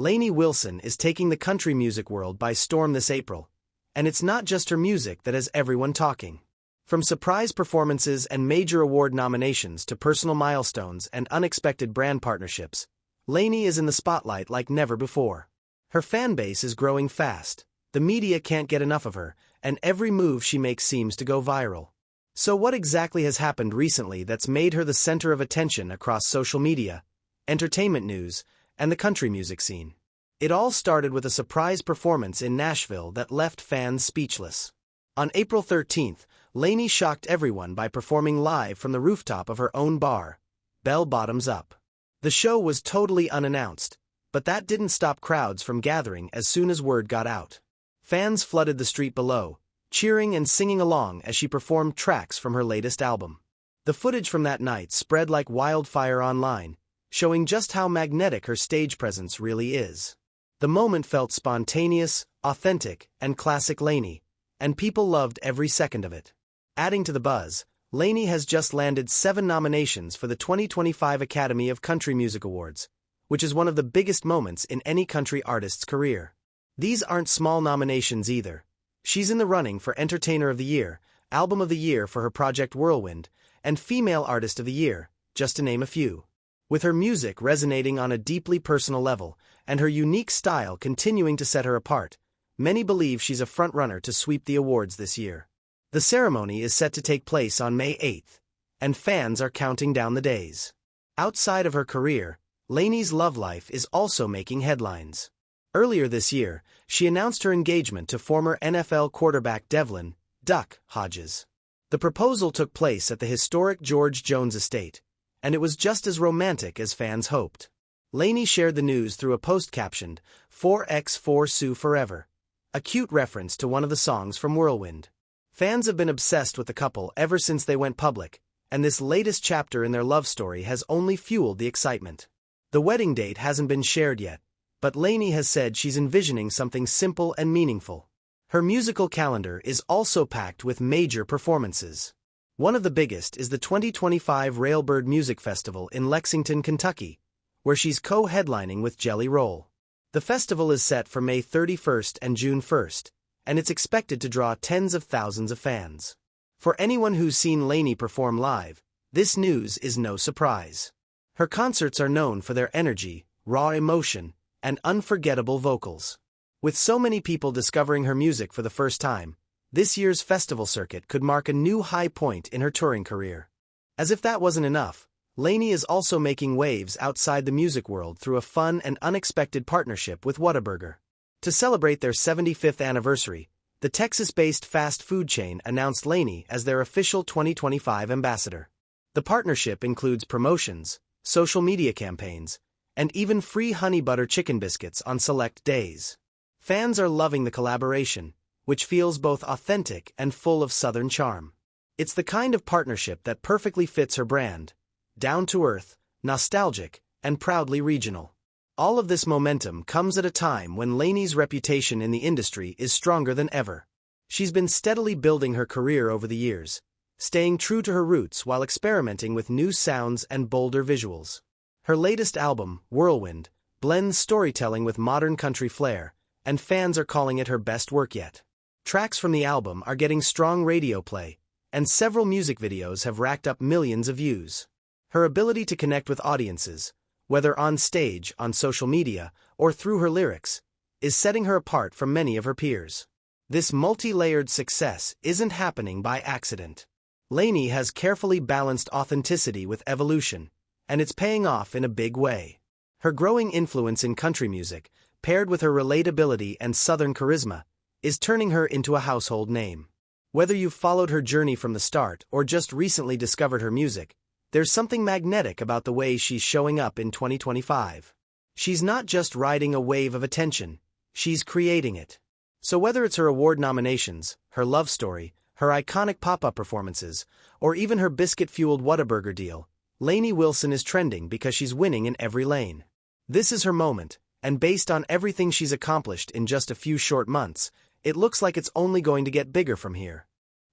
Lainey Wilson is taking the country music world by storm this April, and it's not just her music that has everyone talking. From surprise performances and major award nominations to personal milestones and unexpected brand partnerships, Lainey is in the spotlight like never before. Her fan base is growing fast, the media can't get enough of her, and every move she makes seems to go viral. So what exactly has happened recently that's made her the center of attention across social media, entertainment news, and the country music scene? It all started with a surprise performance in Nashville that left fans speechless. On April 13th, Lainey shocked everyone by performing live from the rooftop of her own bar, Bell Bottoms Up. The show was totally unannounced, but that didn't stop crowds from gathering as soon as word got out. Fans flooded the street below, cheering and singing along as she performed tracks from her latest album. The footage from that night spread like wildfire online, showing just how magnetic her stage presence really is. The moment felt spontaneous, authentic, and classic Lainey, and people loved every second of it. Adding to the buzz, Lainey has just landed 7 nominations for the 2025 Academy of Country Music Awards, which is one of the biggest moments in any country artist's career. These aren't small nominations either. She's in the running for Entertainer of the Year, Album of the Year for her project Whirlwind, and Female Artist of the Year, just to name a few. With her music resonating on a deeply personal level, and her unique style continuing to set her apart, many believe she's a frontrunner to sweep the awards this year. The ceremony is set to take place on May 8th, and fans are counting down the days. Outside of her career, Lainey's love life is also making headlines. Earlier this year, she announced her engagement to former NFL quarterback Devlin, Duck, Hodges. The proposal took place at the historic George Jones estate, and it was just as romantic as fans hoped. Lainey shared the news through a post captioned, 4x4 Sue Forever, a cute reference to one of the songs from Whirlwind. Fans have been obsessed with the couple ever since they went public, and this latest chapter in their love story has only fueled the excitement. The wedding date hasn't been shared yet, but Lainey has said she's envisioning something simple and meaningful. Her musical calendar is also packed with major performances. One of the biggest is the 2025 Railbird Music Festival in Lexington, Kentucky, where she's co-headlining with Jelly Roll. The festival is set for May 31st and June 1st, and it's expected to draw tens of thousands of fans. For anyone who's seen Lainey perform live, this news is no surprise. Her concerts are known for their energy, raw emotion, and unforgettable vocals. With so many people discovering her music for the first time, this year's festival circuit could mark a new high point in her touring career. As if that wasn't enough, Lainey is also making waves outside the music world through a fun and unexpected partnership with Whataburger. To celebrate their 75th anniversary, the Texas-based fast food chain announced Lainey as their official 2025 ambassador. The partnership includes promotions, social media campaigns, and even free honey butter chicken biscuits on select days. Fans are loving the collaboration, which feels both authentic and full of Southern charm. It's the kind of partnership that perfectly fits her brand, down-to-earth, nostalgic, and proudly regional. All of this momentum comes at a time when Lainey's reputation in the industry is stronger than ever. She's been steadily building her career over the years, staying true to her roots while experimenting with new sounds and bolder visuals. Her latest album, Whirlwind, blends storytelling with modern country flair, and fans are calling it her best work yet. Tracks from the album are getting strong radio play, and several music videos have racked up millions of views. Her ability to connect with audiences, whether on stage, on social media, or through her lyrics, is setting her apart from many of her peers. This multi-layered success isn't happening by accident. Lainey has carefully balanced authenticity with evolution, and it's paying off in a big way. Her growing influence in country music, paired with her relatability and Southern charisma, is turning her into a household name. Whether you've followed her journey from the start or just recently discovered her music, there's something magnetic about the way she's showing up in 2025. She's not just riding a wave of attention, she's creating it. So whether it's her award nominations, her love story, her iconic pop-up performances, or even her biscuit-fueled Whataburger deal, Lainey Wilson is trending because she's winning in every lane. This is her moment, and based on everything she's accomplished in just a few short months, it looks like it's only going to get bigger from here.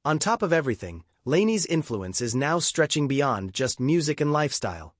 On top of everything, Lainey's influence is now stretching beyond just music and lifestyle.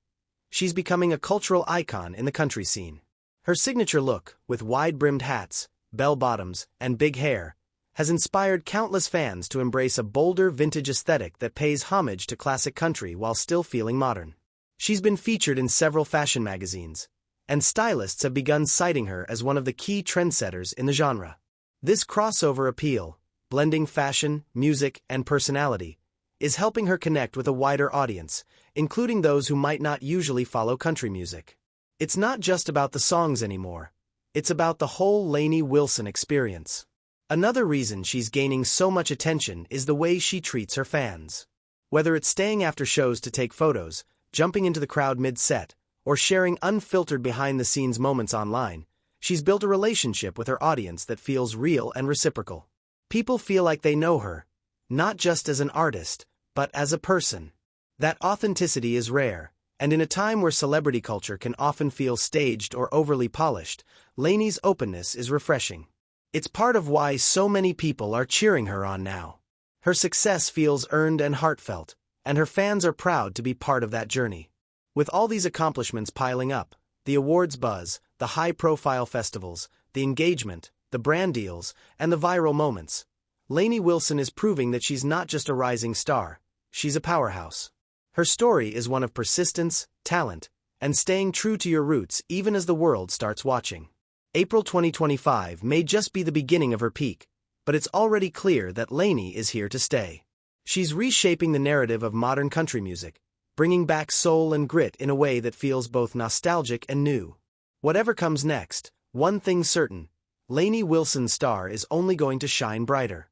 She's becoming a cultural icon in the country scene. Her signature look, with wide-brimmed hats, bell-bottoms, and big hair, has inspired countless fans to embrace a bolder vintage aesthetic that pays homage to classic country while still feeling modern. She's been featured in several fashion magazines, and stylists have begun citing her as one of the key trendsetters in the genre. This crossover appeal, blending fashion, music, and personality, is helping her connect with a wider audience, including those who might not usually follow country music. It's not just about the songs anymore, it's about the whole Lainey Wilson experience. Another reason she's gaining so much attention is the way she treats her fans. Whether it's staying after shows to take photos, jumping into the crowd mid-set, or sharing unfiltered behind-the-scenes moments online, she's built a relationship with her audience that feels real and reciprocal. People feel like they know her, not just as an artist, but as a person. That authenticity is rare, and in a time where celebrity culture can often feel staged or overly polished, Lainey's openness is refreshing. It's part of why so many people are cheering her on now. Her success feels earned and heartfelt, and her fans are proud to be part of that journey. With all these accomplishments piling up, the awards buzz, the high-profile festivals, the engagement, the brand deals, and the viral moments, Lainey Wilson is proving that she's not just a rising star, she's a powerhouse. Her story is one of persistence, talent, and staying true to your roots even as the world starts watching. April 2025 may just be the beginning of her peak, but it's already clear that Lainey is here to stay. She's reshaping the narrative of modern country music, bringing back soul and grit in a way that feels both nostalgic and new. Whatever comes next, one thing's certain, Lainey Wilson's star is only going to shine brighter.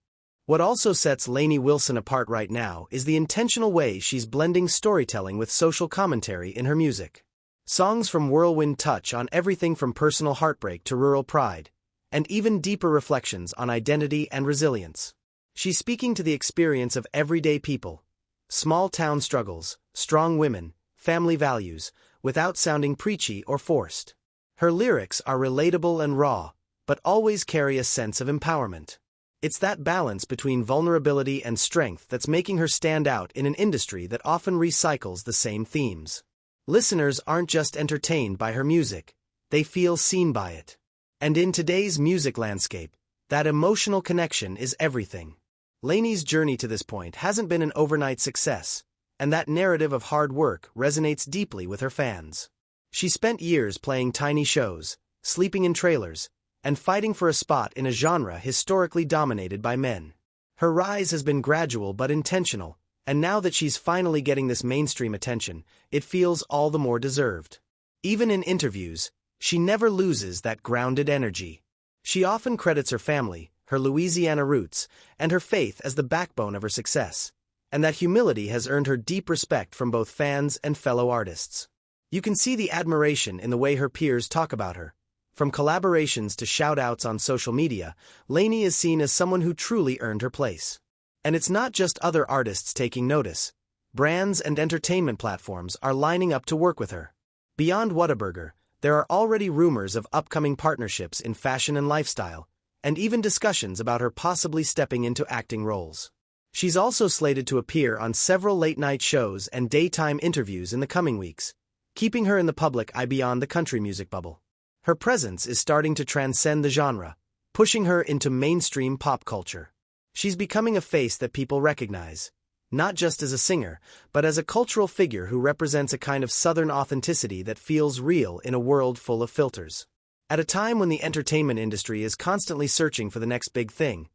What also sets Lainey Wilson apart right now is the intentional way she's blending storytelling with social commentary in her music. Songs from Whirlwind touch on everything from personal heartbreak to rural pride, and even deeper reflections on identity and resilience. She's speaking to the experience of everyday people, small-town struggles, strong women, family values, without sounding preachy or forced. Her lyrics are relatable and raw, but always carry a sense of empowerment. It's that balance between vulnerability and strength that's making her stand out in an industry that often recycles the same themes. Listeners aren't just entertained by her music, they feel seen by it. And in today's music landscape, that emotional connection is everything. Lainey's journey to this point hasn't been an overnight success, and that narrative of hard work resonates deeply with her fans. She spent years playing tiny shows, sleeping in trailers, and fighting for a spot in a genre historically dominated by men. Her rise has been gradual but intentional, and now that she's finally getting this mainstream attention, it feels all the more deserved. Even in interviews, she never loses that grounded energy. She often credits her family, her Louisiana roots, and her faith as the backbone of her success, and that humility has earned her deep respect from both fans and fellow artists. You can see the admiration in the way her peers talk about her. From collaborations to shout-outs on social media, Lainey is seen as someone who truly earned her place. And it's not just other artists taking notice. Brands and entertainment platforms are lining up to work with her. Beyond Whataburger, there are already rumors of upcoming partnerships in fashion and lifestyle, and even discussions about her possibly stepping into acting roles. She's also slated to appear on several late-night shows and daytime interviews in the coming weeks, keeping her in the public eye beyond the country music bubble. Her presence is starting to transcend the genre, pushing her into mainstream pop culture. She's becoming a face that people recognize, not just as a singer, but as a cultural figure who represents a kind of Southern authenticity that feels real in a world full of filters. At a time when the entertainment industry is constantly searching for the next big thing,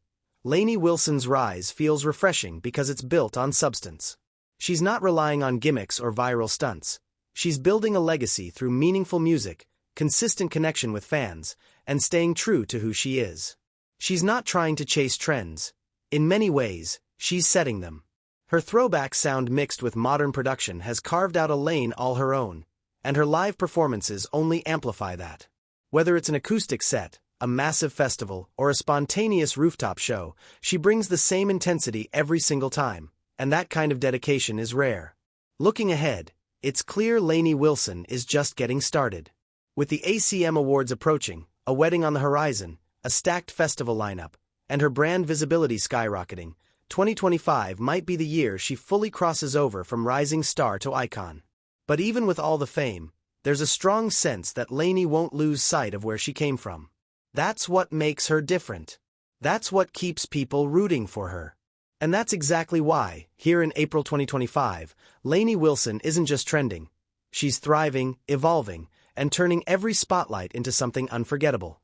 Lainey Wilson's rise feels refreshing because it's built on substance. She's not relying on gimmicks or viral stunts. She's building a legacy through meaningful music, consistent connection with fans, and staying true to who she is. She's not trying to chase trends. In many ways, she's setting them. Her throwback sound mixed with modern production has carved out a lane all her own, and her live performances only amplify that. Whether it's an acoustic set, a massive festival, or a spontaneous rooftop show, she brings the same intensity every single time, and that kind of dedication is rare. Looking ahead, it's clear Lainey Wilson is just getting started. With the ACM Awards approaching, a wedding on the horizon, a stacked festival lineup, and her brand visibility skyrocketing, 2025 might be the year she fully crosses over from rising star to icon. But even with all the fame, there's a strong sense that Lainey won't lose sight of where she came from. That's what makes her different. That's what keeps people rooting for her. And that's exactly why, here in April 2025, Lainey Wilson isn't just trending. She's thriving, evolving, and turning every spotlight into something unforgettable.